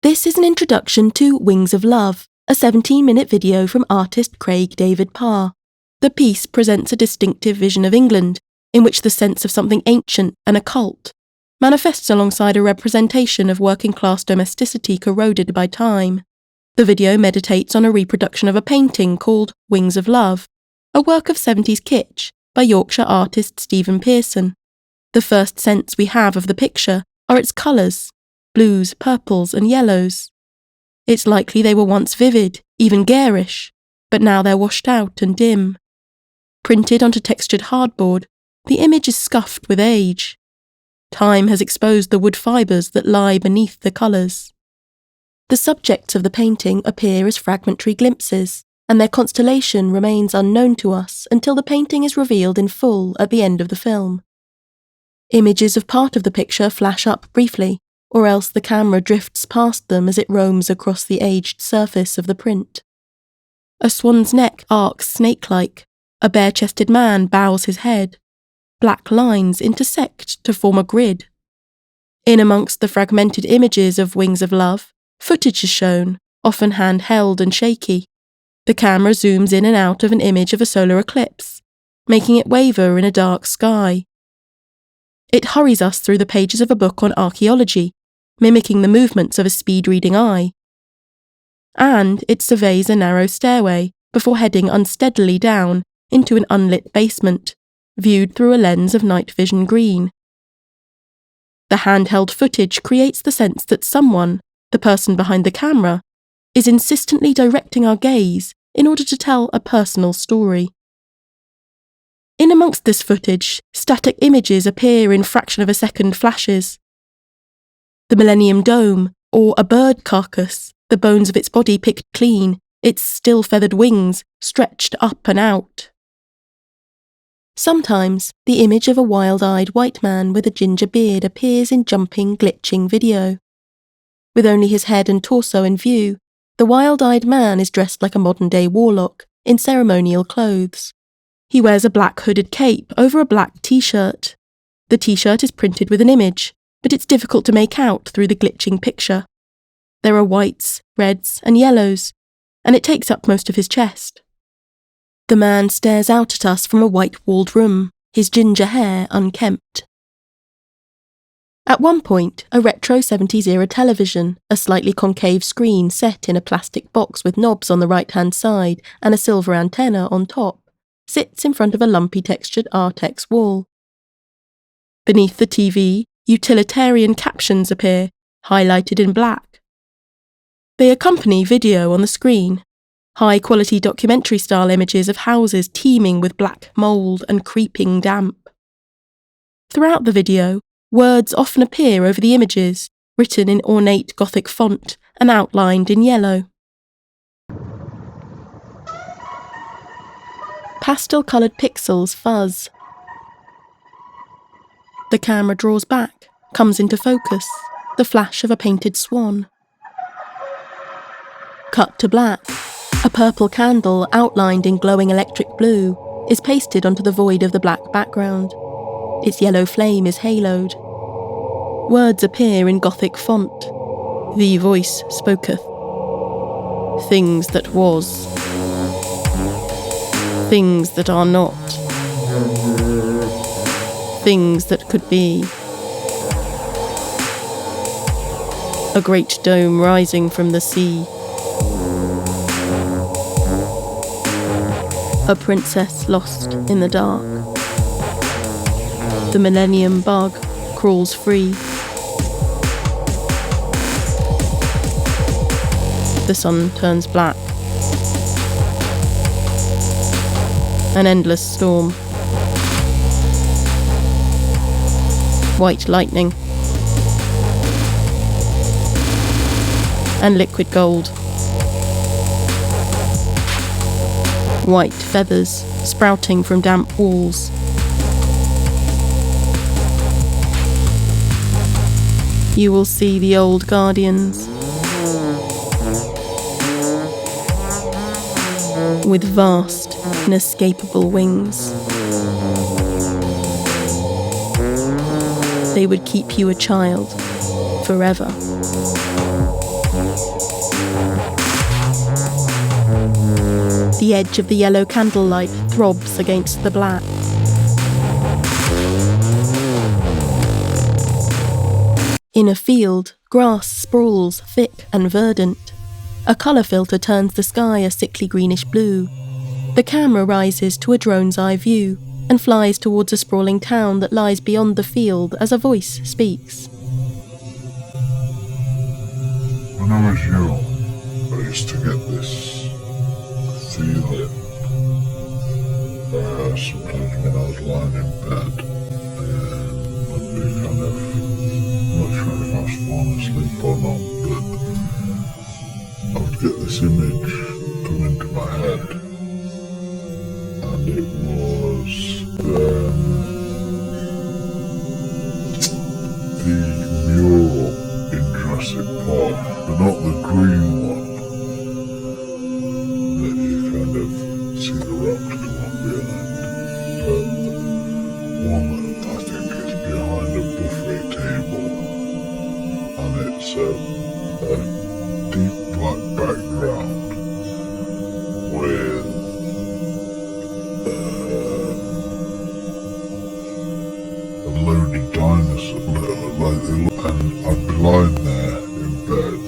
This is an introduction to Wings of Love, a 17-minute video from artist Craig David Parr. The piece presents a distinctive vision of England, in which the sense of something ancient and occult manifests alongside a representation of working-class domesticity corroded by time. The video meditates on a reproduction of a painting called Wings of Love, a work of 70s kitsch by Yorkshire artist Stephen Pearson. The first sense we have of the picture are its colours, blues, purples and yellows. It's likely they were once vivid, even garish, but now they're washed out and dim. Printed onto textured hardboard, the image is scuffed with age. Time has exposed the wood fibres that lie beneath the colours. The subjects of the painting appear as fragmentary glimpses, and their constellation remains unknown to us until the painting is revealed in full at the end of the film. Images of part of the picture flash up briefly, or else the camera drifts past them as it roams across the aged surface of the print. A swan's neck arcs snake-like, a bare-chested man bows his head. Black lines intersect to form a grid. In amongst the fragmented images of Wings of Love, footage is shown, often handheld and shaky. The camera zooms in and out of an image of a solar eclipse, making it waver in a dark sky. It hurries us through the pages of a book on archaeology, mimicking the movements of a speed-reading eye. And it surveys a narrow stairway before heading unsteadily down into an unlit basement, viewed through a lens of night vision green. The handheld footage creates the sense that someone, the person behind the camera, is insistently directing our gaze in order to tell a personal story. In amongst this footage, static images appear in fraction-of-a-second flashes. The Millennium Dome, or a bird carcass, the bones of its body picked clean, its still feathered wings stretched up and out. Sometimes, the image of a wild-eyed white man with a ginger beard appears in jumping, glitching video. With only his head and torso in view, the wild-eyed man is dressed like a modern-day warlock, in ceremonial clothes. He wears a black hooded cape over a black t-shirt. The t-shirt is printed with an image, but it's difficult to make out through the glitching picture. There are whites, reds and yellows, and it takes up most of his chest. The man stares out at us from a white-walled room, his ginger hair unkempt. At one point, a retro 70s-era television, a slightly concave screen set in a plastic box with knobs on the right-hand side and a silver antenna on top, sits in front of a lumpy textured Artex wall. Beneath the TV, utilitarian captions appear, highlighted in black. They accompany video on the screen, high-quality documentary-style images of houses teeming with black mould and creeping damp. Throughout the video, words often appear over the images, written in ornate Gothic font and outlined in yellow. Pastel-coloured pixels fuzz. The camera draws back, comes into focus, the flash of a painted swan. Cut to black. A purple candle outlined in glowing electric blue is pasted onto the void of the black background. Its yellow flame is haloed. Words appear in Gothic font. The voice spoketh. Things that was. Things that are not. Things that could be. A great dome rising from the sea. A princess lost in the dark. The millennium bug crawls free. The sun turns black. An endless storm. White lightning. And liquid gold. White feathers sprouting from damp walls. You will see the old guardians with vast, inescapable wings. They would keep you a child forever. The edge of the yellow candlelight throbs against the black. In a field, grass sprawls thick and verdant. A colour filter turns the sky a sickly greenish blue. The camera rises to a drone's eye view and flies towards a sprawling town that lies beyond the field as a voice speaks. When I was young, I used to get this feeling, sometimes when I was lying in bed, and I'd be kind of, I'm not sure if I was falling asleep or not, but I would get this image come into my head, and it was the mural in Jurassic Park, but not the green one that you kind of see the rocks come up behind, but one that I think is behind a buffet table, and it's a deep black background with a load of dinosaurs, and I'd be lying there in bed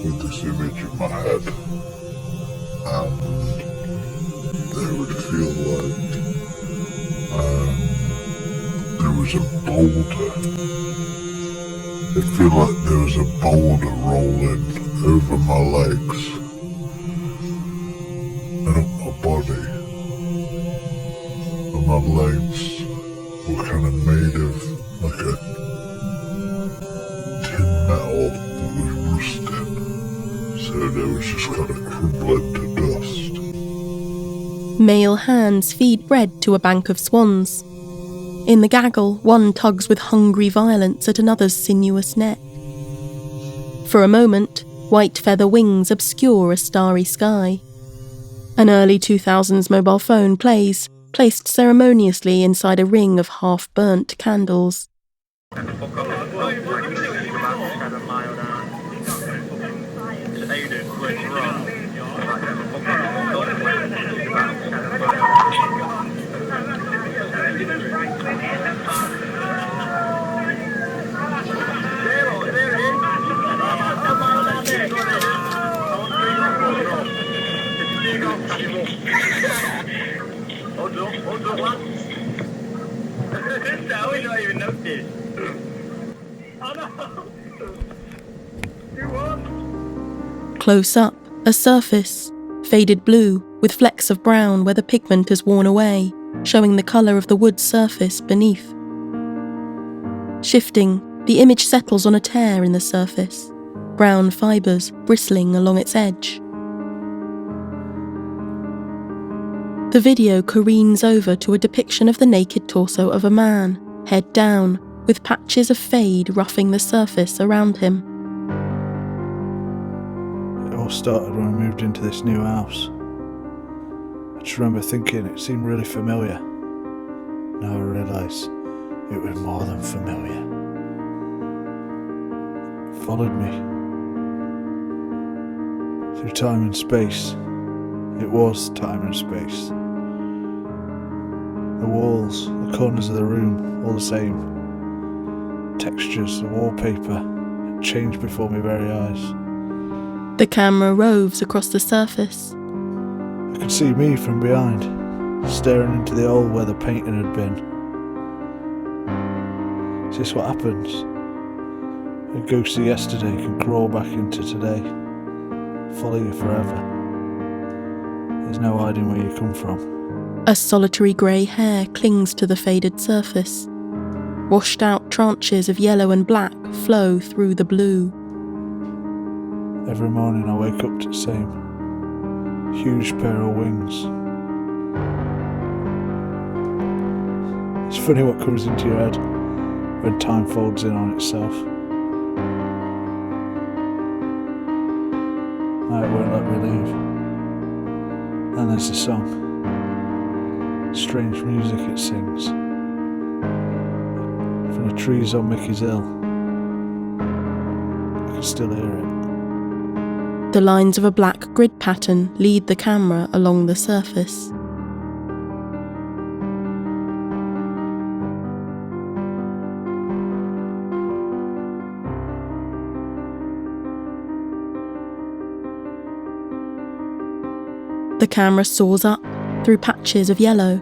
with this image in my head, and it would feel like there was a boulder. It'd feel like there was a boulder rolling over my legs and up my body, and my legs were kind of made of like a tin metal that was rusting, so they was just kind of crumbling to dust. Male hands feed bread to a bank of swans. In the gaggle, one tugs with hungry violence at another's sinuous neck. For a moment, white feather wings obscure a starry sky. An early 2000s mobile phone plays, placed ceremoniously inside a ring of half-burnt candles. Close up, a surface, faded blue with flecks of brown where the pigment has worn away, showing the colour of the wood surface beneath. Shifting, the image settles on a tear in the surface, brown fibres bristling along its edge. The video careens over to a depiction of the naked torso of a man, head down, with patches of fade roughing the surface around him. It all started when I moved into this new house. I just remember thinking it seemed really familiar. Now I realise it was more than familiar. It followed me through time and space. It was time and space. The walls, the corners of the room, all the same. Textures, the wallpaper, it changed before my very eyes. The camera roves across the surface. I could see me from behind, staring into the hole where the painting had been. Is this what happens? A ghost of yesterday can crawl back into today, follow you forever. There's no hiding where you come from. A solitary grey hair clings to the faded surface. Washed out tranches of yellow and black flow through the blue. Every morning I wake up to the same huge pair of wings. It's funny what comes into your head when time folds in on itself. Night won't let me leave. And there's the song. Strange music it sings. From the trees on Mickey's Hill. I can still hear it. The lines of a black grid pattern lead the camera along the surface. The camera soars up through patches of yellow.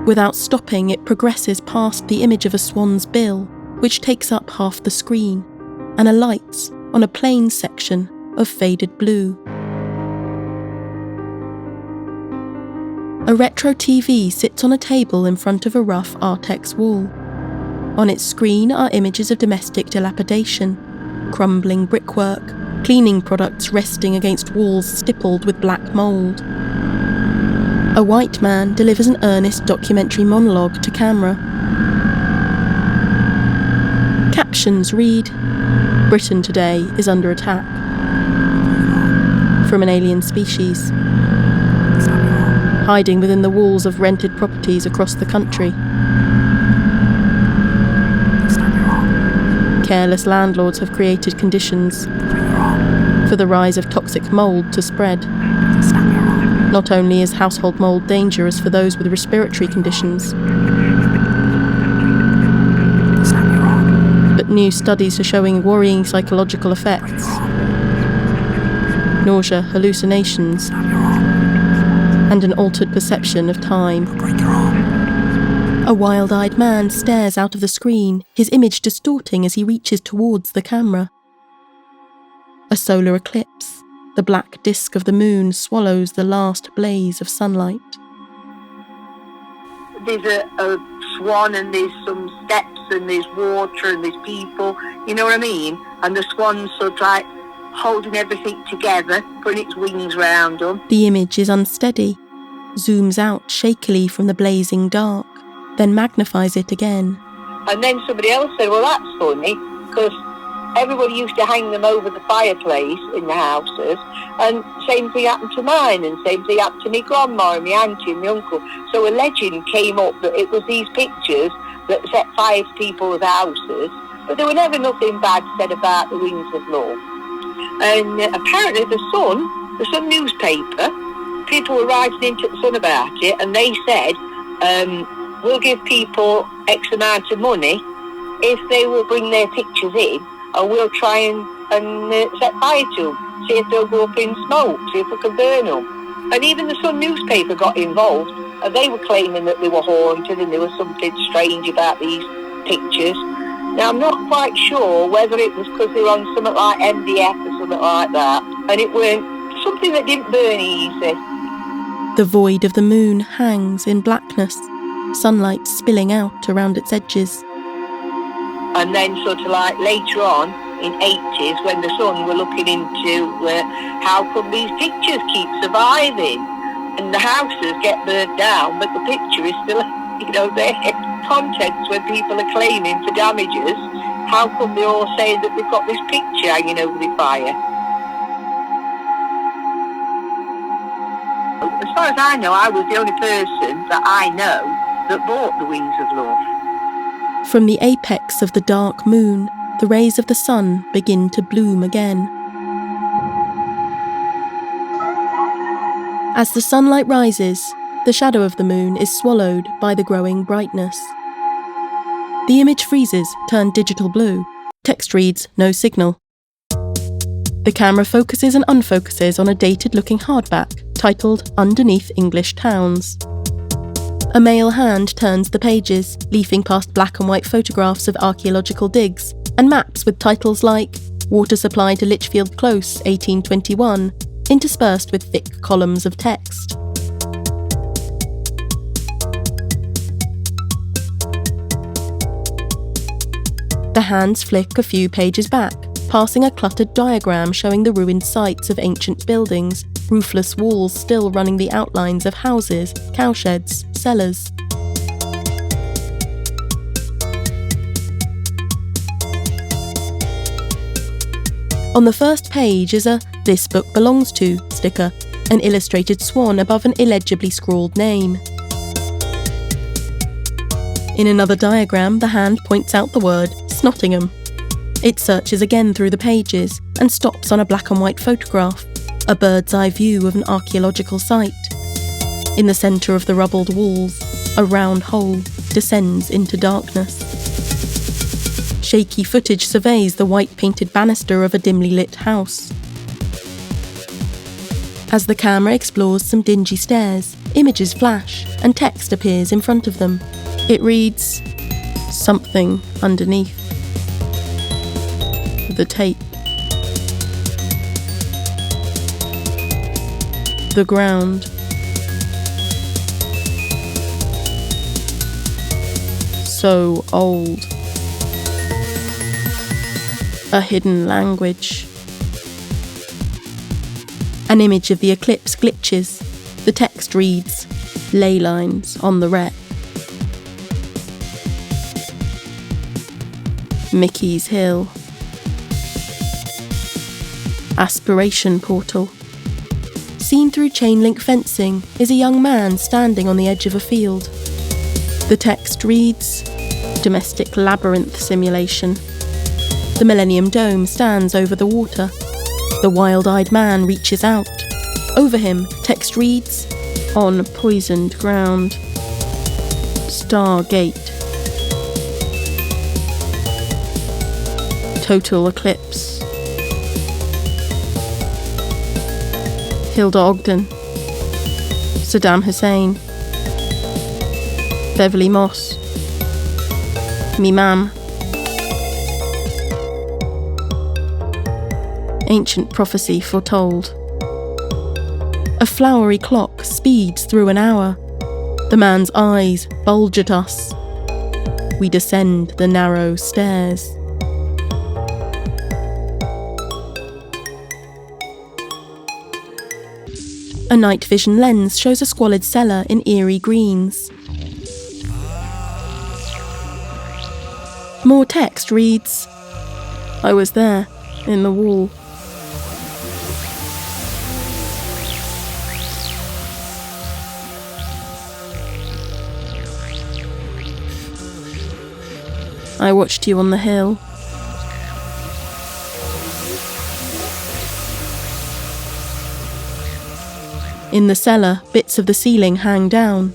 Without stopping, it progresses past the image of a swan's bill, which takes up half the screen, and alights on a plain section of faded blue. A retro TV sits on a table in front of a rough Artex wall. On its screen are images of domestic dilapidation, crumbling brickwork, cleaning products resting against walls stippled with black mould. A white man delivers an earnest documentary monologue to camera. Captions read, "Britain today is under attack from an alien species, hiding within the walls of rented properties across the country. Careless landlords have created conditions for the rise of toxic mould to spread. Not only is household mould dangerous for those with respiratory conditions, but new studies are showing worrying psychological effects. Nausea, hallucinations, and an altered perception of time." A wild-eyed man stares out of the screen, his image distorting as he reaches towards the camera. A solar eclipse, the black disk of the moon swallows the last blaze of sunlight. There's a swan and there's some steps and there's water and there's people, you know what I mean? And the swan's sort of like holding everything together, putting its wings round them. The image is unsteady, zooms out shakily from the blazing dark, then magnifies it again. And then somebody else said, well, that's funny, because everybody used to hang them over the fireplace in the houses, and same thing happened to mine, and same thing happened to my grandma and my auntie and my uncle. So a legend came up that it was these pictures that set fire to people's houses, but there were never nothing bad said about the wings of love. And apparently the Sun newspaper, people were writing into the Sun about it, and they said, we'll give people X amount of money if they will bring their pictures in, and we'll try and set fire to them, see if they'll go up in smoke, see if we can burn them. And even the Sun newspaper got involved, and they were claiming that they were haunted and there was something strange about these pictures. Now, I'm not quite sure whether it was because they were on something like MDF or something like that, and it weren't something that didn't burn easy. The void of the moon hangs in blackness, sunlight spilling out around its edges. And then sort of like later on, in 80s, when the Sun were looking into how come these pictures keep surviving, and the houses get burnt down, but the picture is still, there. Context when people are claiming for damages, how come they're all saying that they've got this picture hanging over the fire? As far as I know, I was the only person that I know that bought the Wings of Love. From the apex of the dark moon, the rays of the sun begin to bloom again. As the sunlight rises, the shadow of the moon is swallowed by the growing brightness. The image freezes, turned digital blue. Text reads, "No signal." The camera focuses and unfocuses on a dated-looking hardback titled Underneath English Towns. A male hand turns the pages, leafing past black and white photographs of archaeological digs and maps with titles like Water Supply to Lichfield Close, 1821, interspersed with thick columns of text. The hands flick a few pages back, passing a cluttered diagram showing the ruined sites of ancient buildings, roofless walls still running the outlines of houses, cowsheds, cellars. On the first page is a "This Book Belongs To" sticker, an illustrated swan above an illegibly scrawled name. In another diagram, the hand points out the word Snottingham. It searches again through the pages and stops on a black and white photograph, a bird's eye view of an archaeological site. In the centre of the rubbled walls, a round hole descends into darkness. Shaky footage surveys the white painted banister of a dimly lit house. As the camera explores some dingy stairs, images flash and text appears in front of them. It reads, "Something underneath the tape. The ground. So old. A hidden language." An image of the eclipse glitches. The text reads, "Ley lines on the wreck. Mickey's Hill. Aspiration portal." Seen through chain link fencing is a young man standing on the edge of a field. The text reads, "Domestic labyrinth simulation." The Millennium Dome stands over the water. The wild-eyed man reaches out. Over him, text reads, "On poisoned ground. Stargate. Total eclipse. Hilda Ogden. Saddam Hussein. Beverly Moss. Me mam. Ancient prophecy foretold. A flowery clock speeds through an hour. The man's eyes bulge at us. We descend the narrow stairs. A night vision lens shows a squalid cellar in eerie greens. More text reads, "I was there, in the wall." I watched you on the hill. In the cellar, bits of the ceiling hang down.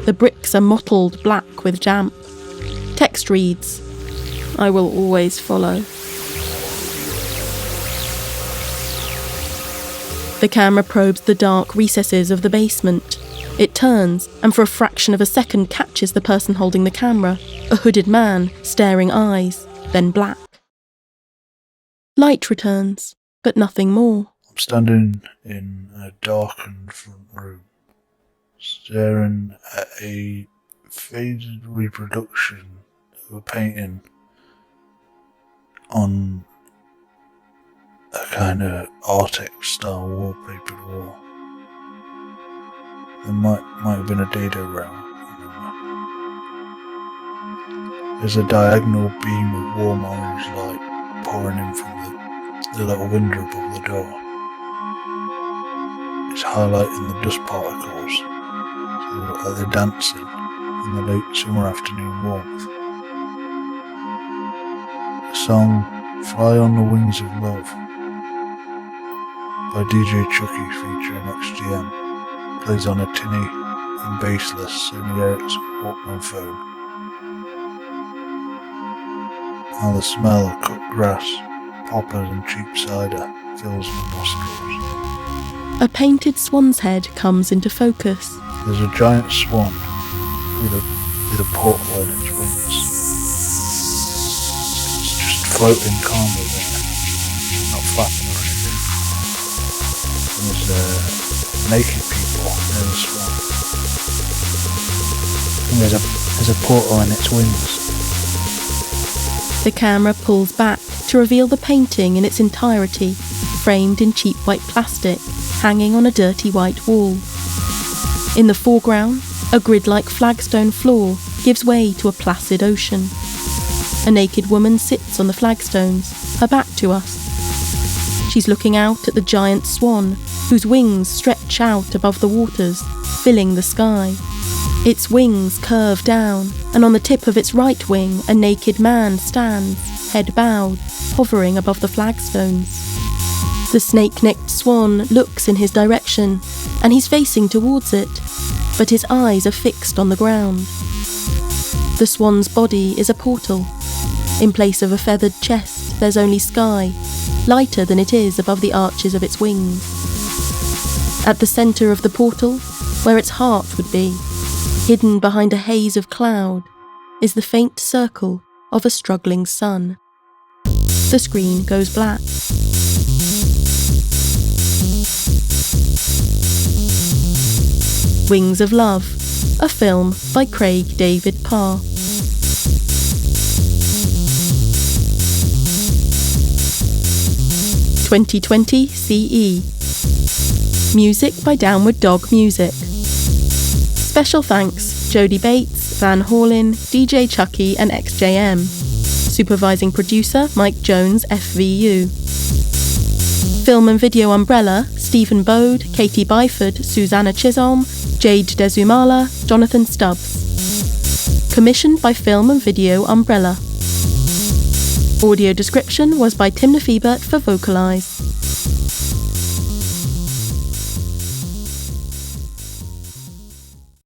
The bricks are mottled black with damp. Text reads, "I will always follow." The camera probes the dark recesses of the basement. It turns, and for a fraction of a second catches the person holding the camera, a hooded man, staring eyes, then black. Light returns, but nothing more. I'm standing in a darkened front room, staring at a faded reproduction of a painting on a kind of Arctic style wallpapered wall. There might have been a dado rail. There's a diagonal beam of warm orange light pouring in from the little window above the door. It's highlighting the dust particles, so they look like they're dancing in the late summer afternoon warmth. The song "Fly on the Wings of Love" by DJ Chucky featuring XGM plays on a tinny and bassless Sony Ericsson Walkman phone. While the smell of cut grass, poppers and cheap cider fills my nostrils. A painted swan's head comes into focus. There's a giant swan with a portal in its wings. It's just floating calmly there, not flapping or anything. And there's naked people near the swan. And there's a portal in its wings. The camera pulls back to reveal the painting in its entirety, framed in cheap white plastic, hanging on a dirty white wall. In the foreground, a grid-like flagstone floor gives way to a placid ocean. A naked woman sits on the flagstones, her back to us. She's looking out at the giant swan, whose wings stretch out above the waters, filling the sky. Its wings curve down, and on the tip of its right wing, a naked man stands, head bowed, hovering above the flagstones. The snake-necked swan looks in his direction, and he's facing towards it, but his eyes are fixed on the ground. The swan's body is a portal. In place of a feathered chest, there's only sky, lighter than it is above the arches of its wings. At the centre of the portal, where its heart would be, hidden behind a haze of cloud, is the faint circle of a struggling sun. The screen goes black. Wings of Love, a film by Craig David Parr. (2020 CE). Music by Downward Dog Music. Special thanks Jody Bates, Van Horlin, DJ Chucky and XJM. Supervising producer Mike Jones, FVU. Film and video umbrella Stephen Bode, Katie Byford, Susanna Chisholm, Jade Desumala, Jonathan Stubbs. Commissioned by Film and Video Umbrella. Audio description was by Tim Lefebvre for VocalEyes.